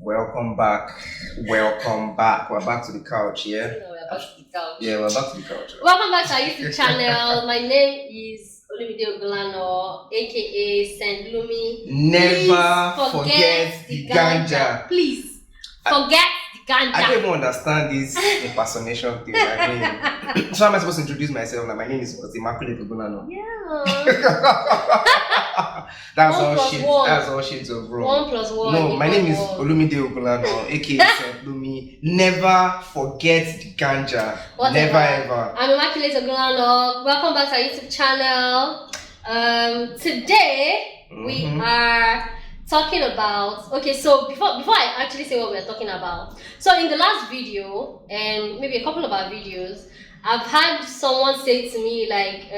Welcome back. Welcome back. We're back to the couch, yeah? No, we're back to the couch. Yeah, we're back to the couch. Welcome back to our YouTube channel. My name is theogunlanas, aka Saint Lumi. Never forget the ganja. Please forget the ganja. I don't even understand this impersonation thing. I mean, so how am I supposed to introduce myself? Like, my name is Immaculate theogunlanas. Yeah. That's One all plus shit. one. That's all shit of wrong. 1 plus 1. No, my name is one. Imide Theogunlanas, aka Saint Lumi. Never forget the ganja. Whatever. Never ever. I'm Immaculate theogunlanas. Welcome back to our YouTube channel. Today we are talking about, okay, so before I actually say what we're talking about, so in the last video and maybe a couple of our videos, I've had someone say to me like,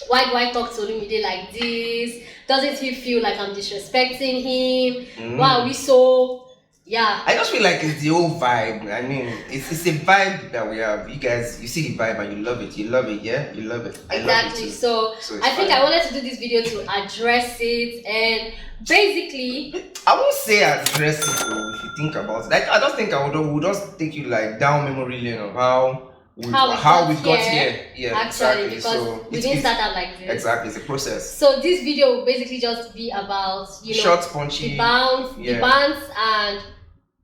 why do I talk to Olumide like this? Doesn't he feel like I'm disrespecting him? Why are we so, yeah. I just feel like it's the whole vibe. I mean, it's a vibe that we have. You guys, you see the vibe and you love it. You love it, yeah? You love it. I Exactly. love it too. So I think I wanted to do this video to address it, and basically I won't say address it though, if you think about it. Like, I just think I would just take you like down memory lane of how we got here. Yeah, actually, exactly. because So we didn't start out like this. Exactly, it's a process. So this video will basically just be about, you know, short, punchy, the bands, and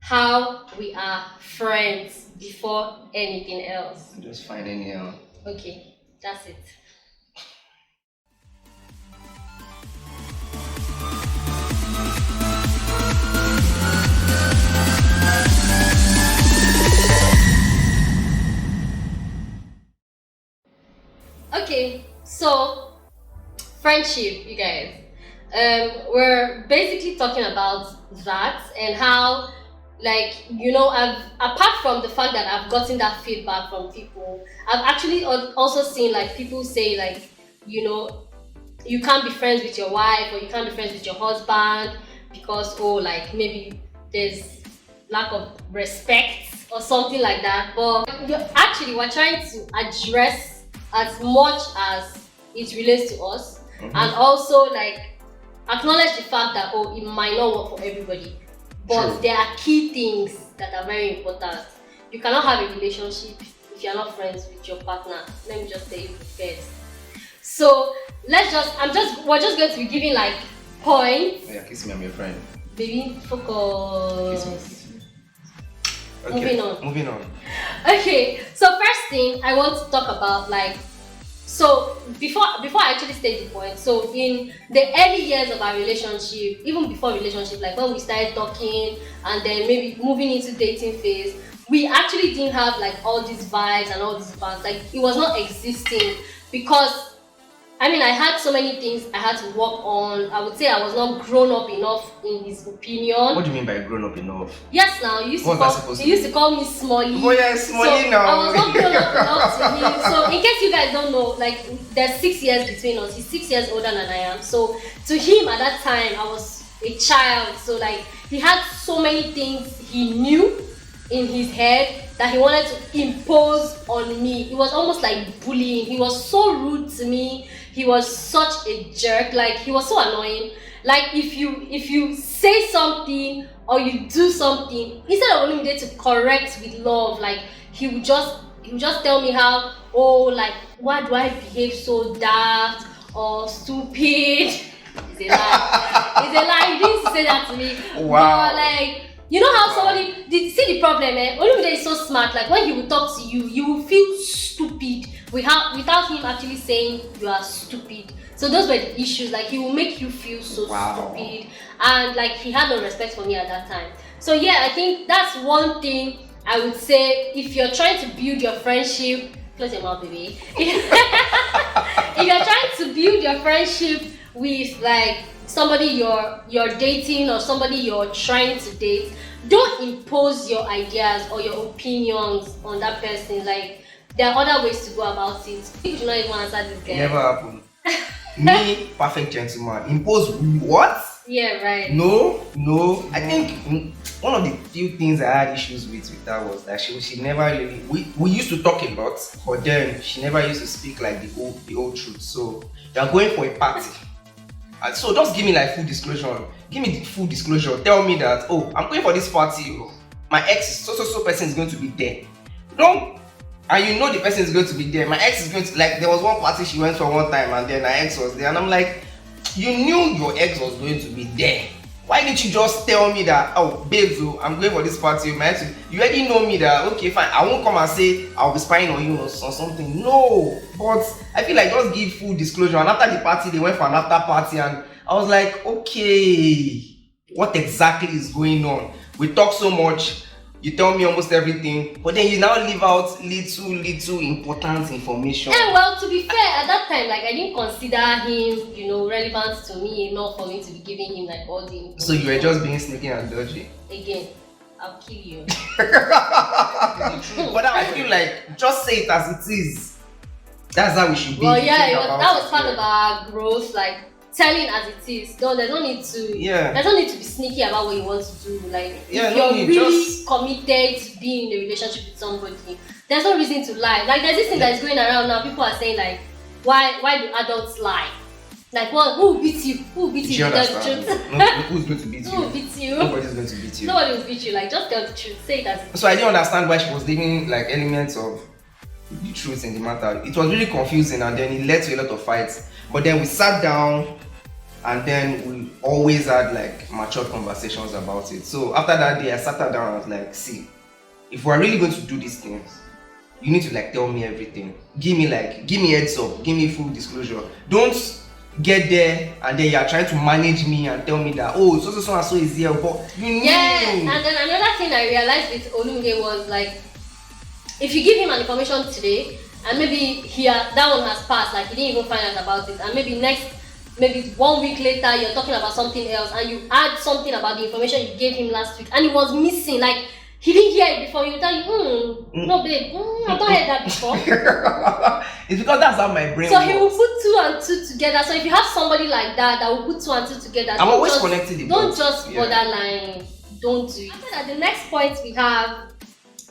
how we are friends before anything else. Just find any Okay, that's it. Okay, so friendship, you guys. We're basically talking about that and how, like, you know, apart from the fact that I've gotten that feedback from people, I've actually also seen like people say like, you know, you can't be friends with your wife or you can't be friends with your husband because, oh, like maybe there's lack of respect or something like that. But actually we're trying to address as much as it relates to us, and also like acknowledge the fact that, oh, it might not work for everybody, but True. there are key things that are very important. You cannot have a relationship if you're not friends with your partner. Let me just tell you first. So we're just going to be giving like points. Yeah, kiss me, I'm your friend. Baby, focus. Kiss me. Okay, moving on. Okay, so first thing I want to talk about, like, so before I actually state the point, so in the early years of our relationship, even before relationship, like when we started talking and then maybe moving into dating phase, we actually didn't have like all these vibes and all these bands. Like, it was not existing because, I mean, I had so many things I had to work on. I would say I was not grown up enough in his opinion. What do you mean by grown up enough? Yes, now he used to call me Smolly. Oh yeah, Smolly so now. I was not grown up enough to him. So in case you guys don't know, like, there's 6 years between us. He's 6 years older than I am. So to him at that time, I was a child. So like, he had so many things he knew in his head that he wanted to impose on me. It was almost like bullying. He was so rude to me. He was such a jerk. Like, he was so annoying. Like, if you say something or you do something, instead of only to correct with love, like, he would just tell me how, oh, like, why do I behave so daft or stupid? It's a lie. It's a lie. He didn't say that to me. Wow. But like, you know how somebody see the problem, Olumide is so smart. Like, when he will talk to you, you will feel stupid without him actually saying you are stupid. So those were the issues. Like, he will make you feel so stupid, and like, he had no respect for me at that time. So yeah, I think that's one thing I would say. If you're trying to build your friendship, close your mouth, baby. If you're trying to build your friendship with like somebody you're dating or somebody you're trying to date, don't impose your ideas or your opinions on that person. Like, there are other ways to go about it. You should not even answer this guy. Never happened. Me, perfect gentleman. Impose what? Yeah, right. No. I think one of the few things I had issues with her was that she never really. We used to talk a lot, but then she never used to speak like the old truth. So you are going for a party. And so just give me like full disclosure. give me the full disclosure. Tell me that, oh, I'm going for this party. Oh, my ex, so person is going to be there. Don't, and you know the person is going to be there. My ex is going to, like, there was one party she went for one time, and then her ex was there, and I'm like, you knew your ex was going to be there. Why didn't you just tell me that, oh, babes, oh, I'm going for this party. You already know me that, okay, fine, I won't come and say I'll be spying on you or something. No, but I feel like just give full disclosure. And after the party, they went for another party, and I was like, okay, what exactly is going on? We talk so much, you tell me almost everything, but then you now leave out little important information. And well, to be fair, at that time, like, I didn't consider him, you know, relevant to me enough for me to be giving him like all the information. So you were just being sneaky and dodgy. Again, I'll kill you. But I feel like just say it as it is. That's how we should be. Well, yeah, that was part of our growth, like telling as it is. No, there's no need to. Yeah. There's no need to be sneaky about what you want to do. Like, yeah, if no you're need, really just committed to being in a relationship with somebody, there's no reason to lie. Like, there's this thing that's going around now. People are saying like, why do adults lie? Like, what? Who will beat you? Who will beat you? Do you understand? No, who's going to beat you? Who will beat you? Nobody's going to beat you. Nobody will beat you. Like, just tell the truth. Say it as it is. So I didn't understand why she was leaving like elements of the truth in the matter. It was really confusing, and then it led to a lot of fights. But then we sat down, and then we always had like mature conversations about it. So after that day, I sat her down and I was like, see, if we're really going to do these things, you need to like tell me everything. Give me heads up, give me full disclosure. Don't get there and then you're trying to manage me and tell me that, oh, so and so is here, but you knew. Yeah, and then another thing I realized with Olunge was like, if you give him an information today and maybe that one has passed, like he didn't even find out about it, and maybe 1 week later you're talking about something else and you add something about the information you gave him last week and it was missing, like he didn't hear it before, you tell you, no babe, I've not heard that before. It's because that's how my brain So works. he will put 2 and 2 together. So if you have somebody like that will put 2 and 2 together, I'm always connecting the Don't dots. just bother lying. Don't do it. After that, the next point we have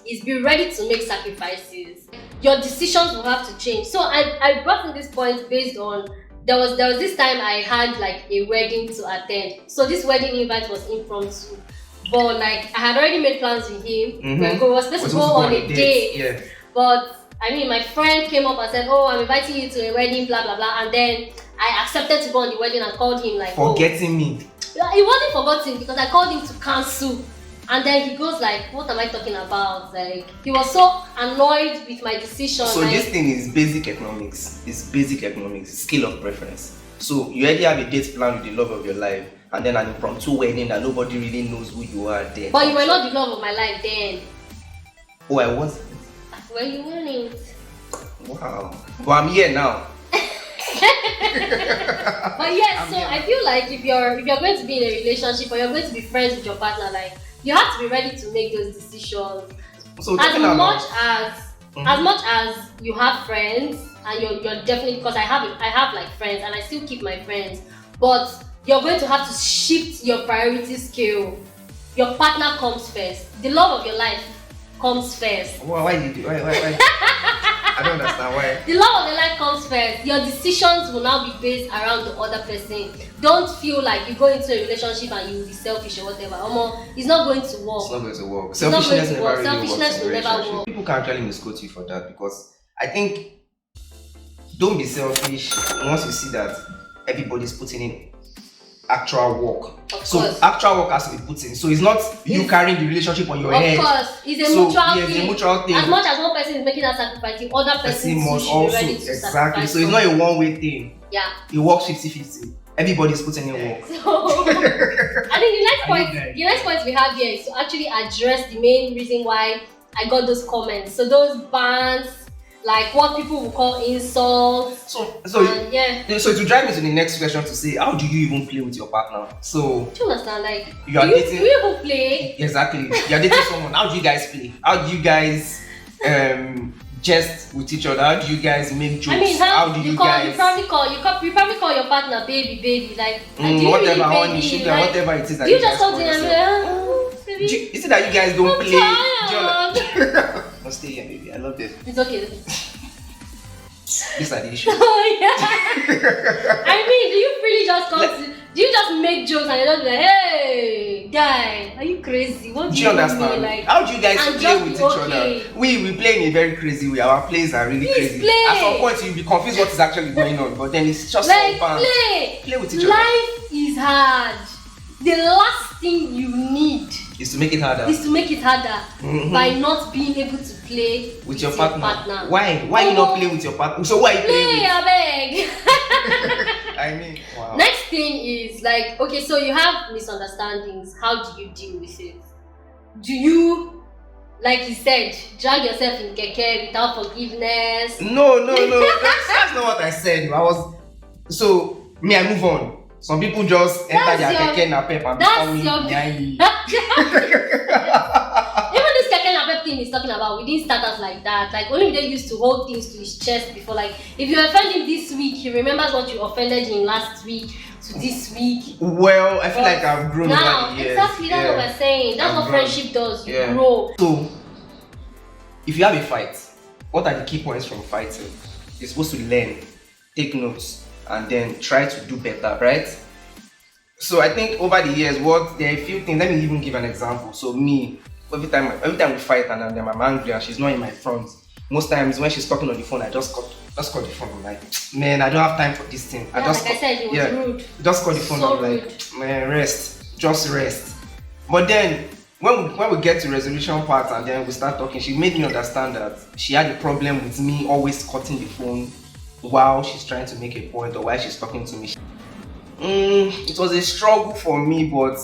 is be ready to make sacrifices. Your decisions will have to change. So I brought in this point based on there was this time I had like a wedding to attend. So this wedding invite was impromptu. But like I had already made plans with him. We were supposed to go on a date. Yeah. But I mean, my friend came up and said, "Oh, I'm inviting you to a wedding, blah blah blah." And then I accepted to go on the wedding and called him like, forgetting me. It wasn't forgotten because I called him to cancel. And then he goes like, what am I talking about? Like, he was so annoyed with my decision. So like, this thing is basic economics. It's basic economics, scale of preference. So you already have a date plan with the love of your life, and then an impromptu wedding that nobody really knows who you are there. But you were not the love of my life then. Oh, I wasn't. Well, you weren't. Wow. But I'm here now. But yes, I feel like if you're going to be in a relationship or you're going to be friends with your partner, like you have to be ready to make those decisions. So as much as you have friends and you're definitely, because I have like friends and I still keep my friends, but you're going to have to shift your priority scale. Your partner comes first. The love of your life comes first. Why did you? Why? I don't understand why. The love of your life comes first. Your decisions will now be based around the other person. Don't feel like you go into a relationship and you will be selfish or whatever. It's not going to work. It's not going to work. Selfishness will never work. People can actually misquote you for that, because I think don't be selfish once you see that everybody's putting in actual work. So actual work has to be put in. So it's not you carrying the relationship on your head. Of course, it's a mutual thing. It's a mutual thing. As much as one person is making that sacrifice, the other person must should be ready to exactly. sacrifice. So it's not a one-way thing. Yeah. It works 50-50. Everybody's putting in work. So I think the next point we have here is to actually address the main reason why I got those comments. So those bans, like what people will call insults. So to drive me to the next question, to say, how do you even play with your partner? So do you understand? Like, do you even play? Exactly. You're dating someone. How do you guys play? How do you guys jest with each other? How do you guys make jokes? I mean, how do you guys? You probably call your partner baby. Like, do you whatever, really honey, baby? sugar, Like, whatever it is that do you you just guys hold call him yourself. baby? Is it that you guys don't play? Tired. I'll stay here, baby. I love this. It's okay. These are the issues. Oh yeah. I mean, do you really just Do you just make jokes and you just be like, hey, guy, are you crazy? What Do you understand? Like, how do you guys and play just with be each okay. other? We play in a very crazy way. Our plays are really Please crazy. play. At some point you'll be confused what is actually going on, but then it's just like, fun. play With each other. Life is hard. The last thing you need Is to make it harder. By not being able to play with your partner. Why you not play with your partner? So why you play? I beg. I mean, wow. Next thing is like, okay, so you have misunderstandings. How do you deal with it? Do you, like you said, drag yourself in keke without forgiveness? No. That's not what I said. I move on. Some people just enter their keke napep and become me. Even this keke napep thing is talking about, we didn't start us like that. Like, only they used to hold things to his chest before. Like, if you offend him this week, he remembers what you offended him last week to this week. Well, I feel like I've grown over the years. Exactly, that's what we're saying. That's what friendship does. You grow. So, if you have a fight, what are the key points from fighting? You're supposed to learn, take notes, and then try to do better, right? So I think over the years, there are a few things. Let me even give an example. So me, every time we fight and then I'm angry and she's not in my front, most times when she's talking on the phone, I just cut the phone. I'm like, man, I don't have time for this thing. I said, it was rude. Just cut the phone. So I'm like, man, just rest. But then when we get to resolution part and then we start talking, she made me understand that she had a problem with me always cutting the phone while she's trying to make a point or while she's talking to me. It was a struggle for me, but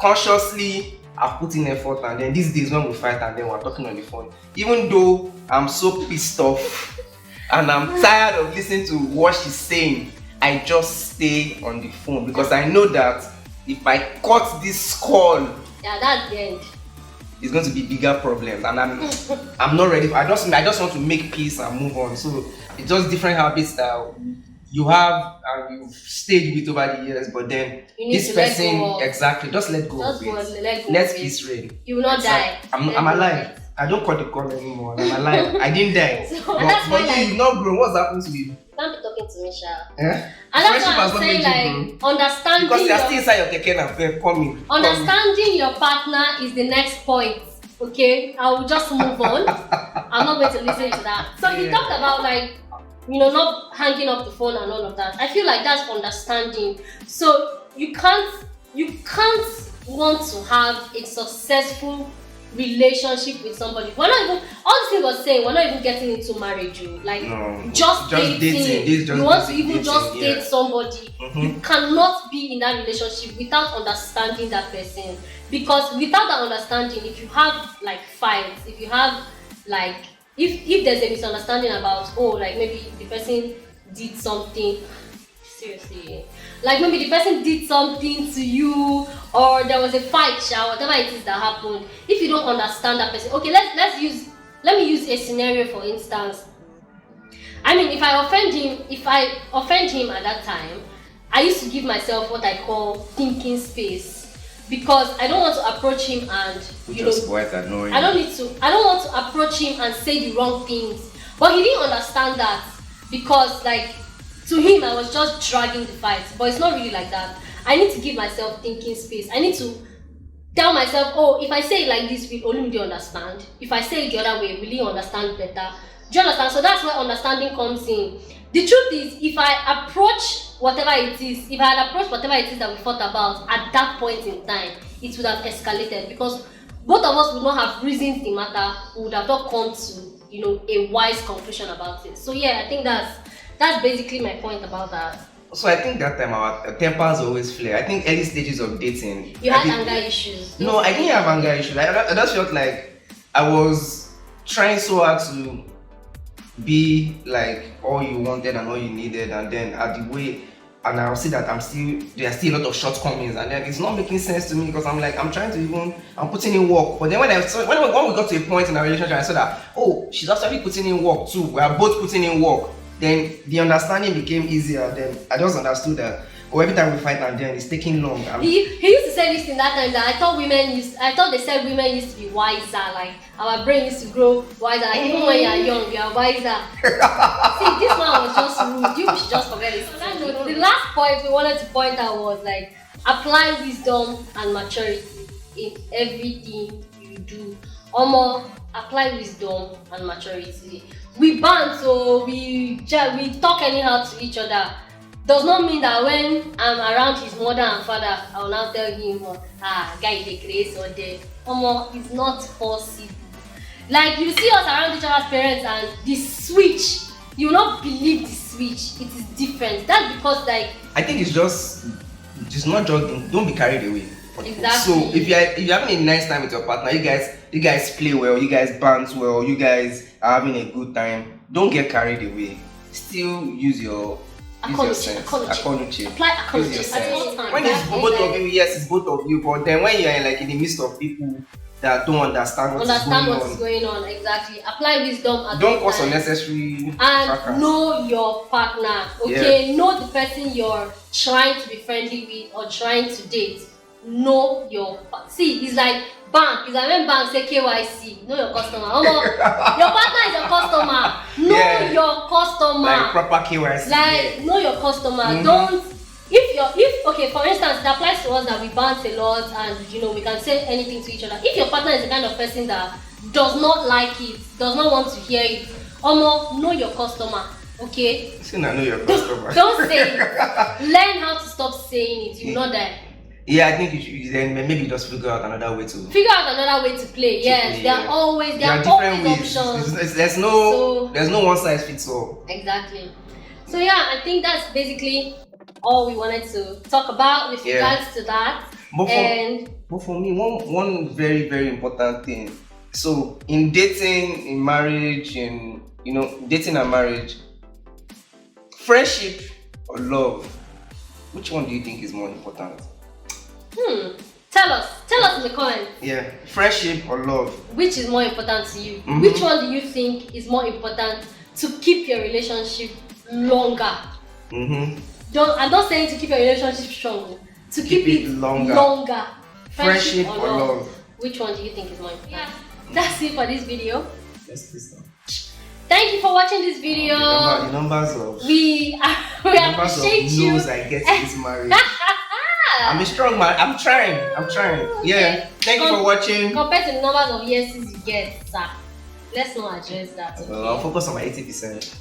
consciously I've put in effort, and then these days when we fight and then we're talking on the phone, even though I'm so pissed off and I'm tired of listening to what she's saying, I just stay on the phone because I know that if I cut this call, that's the end. It's going to be bigger problems, and I'm not ready. I just want to make peace and move on. So it's just different habits that you have and you've stayed with over the years, but then this person exactly just let go of it. Let peace reign. You will not die. I'm alive. I don't cut the call anymore. I'm alive. I didn't die. But you've not grown. What's happened to you? You can't be talking to me, Sha. Yeah? And that's why I'm saying, like, understanding. Because they are still inside your keke and coming. Understanding your partner is the next point. Okay, I will just move on. I'm not going to listen to that. So you talked about like, not hanging up the phone and all of that. I feel like that's understanding. So you can't want to have a successful relationship with somebody. We're not even, all the things we're saying, we're not even getting into marriage. Like, just dating. You want to even just date somebody. You cannot be in that relationship without understanding that person. Because without that understanding, if you have like fights, if you have like, if there's a misunderstanding about, like maybe the person did something, seriously, like maybe the person did something to you, or there was a fight, whatever it is that happened. If you don't understand that person, okay, let me use a scenario for instance. I mean, if I offend him at that time, I used to give myself what I call thinking space, because I don't want to approach him and I don't want to approach him and say the wrong things. But he didn't understand that, because like, to him I was just dragging the fight, but it's not really like that. I need to give myself thinking space. I need to tell myself, if I say it like this, will Olumide understand? If I say it the other way, will he understand better? Do you understand? So that's where understanding comes in. The truth is, if I had approached whatever it is that we thought about at that point in time, it would have escalated, because both of us would not have reasoned the matter. We would have not come to, a wise conclusion about it. So yeah, I think that's basically my point about that. So I think that time our tempers always flare. I think early stages of dating. You had anger issues. No, I didn't have anger issues. I just felt like I was trying so hard to be like all you wanted and all you needed, and then I'll see that there are still a lot of shortcomings, and then it's not making sense to me, because I'm putting in work. But then when we got to a point in our relationship, I saw that she's actually putting in work too. We are both putting in work. Then the understanding became easier. Then I just understood that or every time we fight and then it's taking long. He used to say this in that time that I thought they said women used to be wiser, like our brain used to grow wiser, like even when you are young, you are wiser. See, this one was just rude. You should just forget it. The last point we wanted to point out was like apply wisdom and maturity in everything you do. Apply wisdom and maturity. We band, so we talk anyhow to each other. Does not mean that when I'm around his mother and father, I will now tell him, guy, the grace or the it's not possible. Like you see us around each other's parents and the switch, you will not believe the switch. It is different. That's because like I think it's not jogging. Don't be carried away. Exactly. So if you're having a nice time with your partner, you guys play well, you guys bounce well, you guys are having a good time. Don't get carried away. Still use your sense. Apply Use your at all sense. times. When it's both of you, yes, it's both of you. But then when you're like in the midst of people that don't understand what is going on, exactly. Apply wisdom at don't all cause times. unnecessary And know your partner. Okay, yeah. Know the person you're trying to be friendly with or trying to date. Know your see, it's like bank. It's like when bank say KYC. Know your customer. Your partner is your customer. Know your customer. Like proper KYC. Like know your customer. Don't if okay, for instance, it applies to us that we bounce a lot and we can say anything to each other. If your partner is the kind of person that does not like it, does not want to hear it, know your customer. Okay? Know your customer. Don't say it. Learn how to stop saying it. You know that. Yeah, I think you should then maybe just figure out another way to play. Yes, there are always different ways. Options. There's no one size fits all. Exactly. So yeah, I think that's basically all we wanted to talk about with regards to that. But for me, one very, very important thing. So in dating, in marriage, dating and marriage, friendship or love, which one do you think is more important? Tell us in the comments. Yeah, friendship or love. Which is more important to you? Which one do you think is more important to keep your relationship longer? I'm not saying to keep your relationship strong. To keep it longer. Friendship or love. Which one do you think is more important? Yeah. That's it for this video. Let's listen. Thank you for watching this video. The numbers of we appreciate you. I get to this marriage. I'm a strong man. I'm trying. Yeah. Thank you for watching. Compared to the numbers of yeses you get, sir. Let's not address that. Okay? Well, I'll focus on my 80%.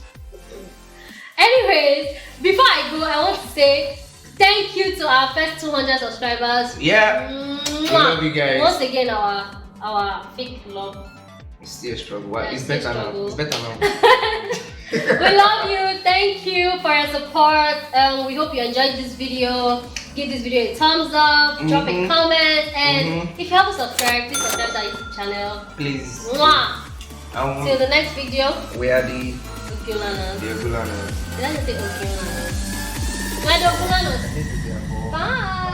Anyways, before I go, I want to say thank you to our first 200 subscribers. Yeah. I love you guys. Once again, our fake love. It's still a struggle. It's better now. It's better now. We love you. Thank you for your support. We hope you enjoyed this video. Give this video a thumbs up, drop a comment, and if you haven't subscribed, please subscribe to our YouTube channel. Please. Till the next video. We are the theogunlanas. Did I just say theogunlanas? We're the theogunlanas. Bye.